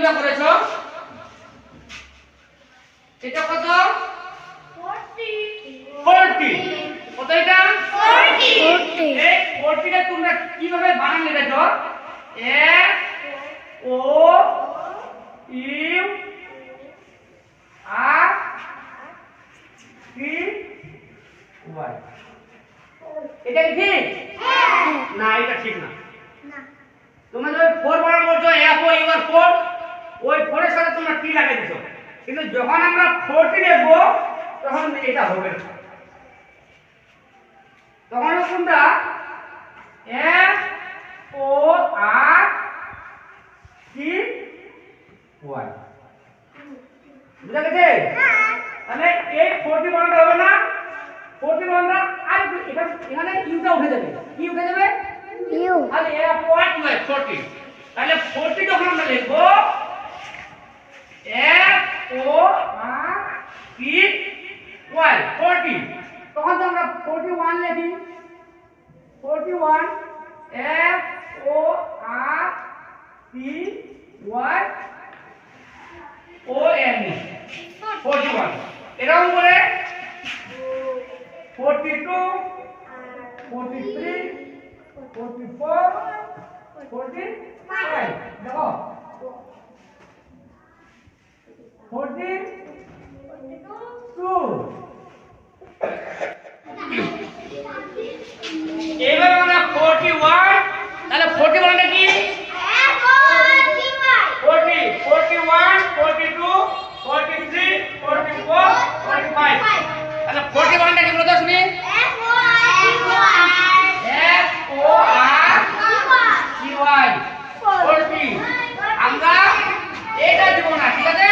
গুণটা করেছো এটা কত 40 কত এটা 40 এই 40 টা তোমরা কিভাবে বানান লিখেছো F O U R T Y এটা কি ঠিক না এটা ঠিক না তোমরা যখন 4 বানান করছো F O U R 4 ওই 4 এর সাথে তোমরা T লাগাই দিছো কিন্তু যখন আমরা 40 লিখব তখন এটা হবে না তখন তোমরা F O R T Y বুঝা গেছে তাহলে এই 40 বানানটা হবে না 40 বানানটা আর এখানে ইউটা উঠে যাবে কি উঠে যাবে ইউ তাহলে F O R T Y 40 তাহলে 40 যখন আমরা লিখব F O R T Y 40 তখন তো আমরা 41 লিখি 41 F O R T Y O N E 41 এরকম করে 42 43 44 45 দেখো 42 এবার আমরা 41 তাহলে 41 টা কি 40 41 42 43 44 45 তাহলে 41 টা কি বলতো শুনি F O R T Y 40 আমরা এটা দেব না ঠিক আছে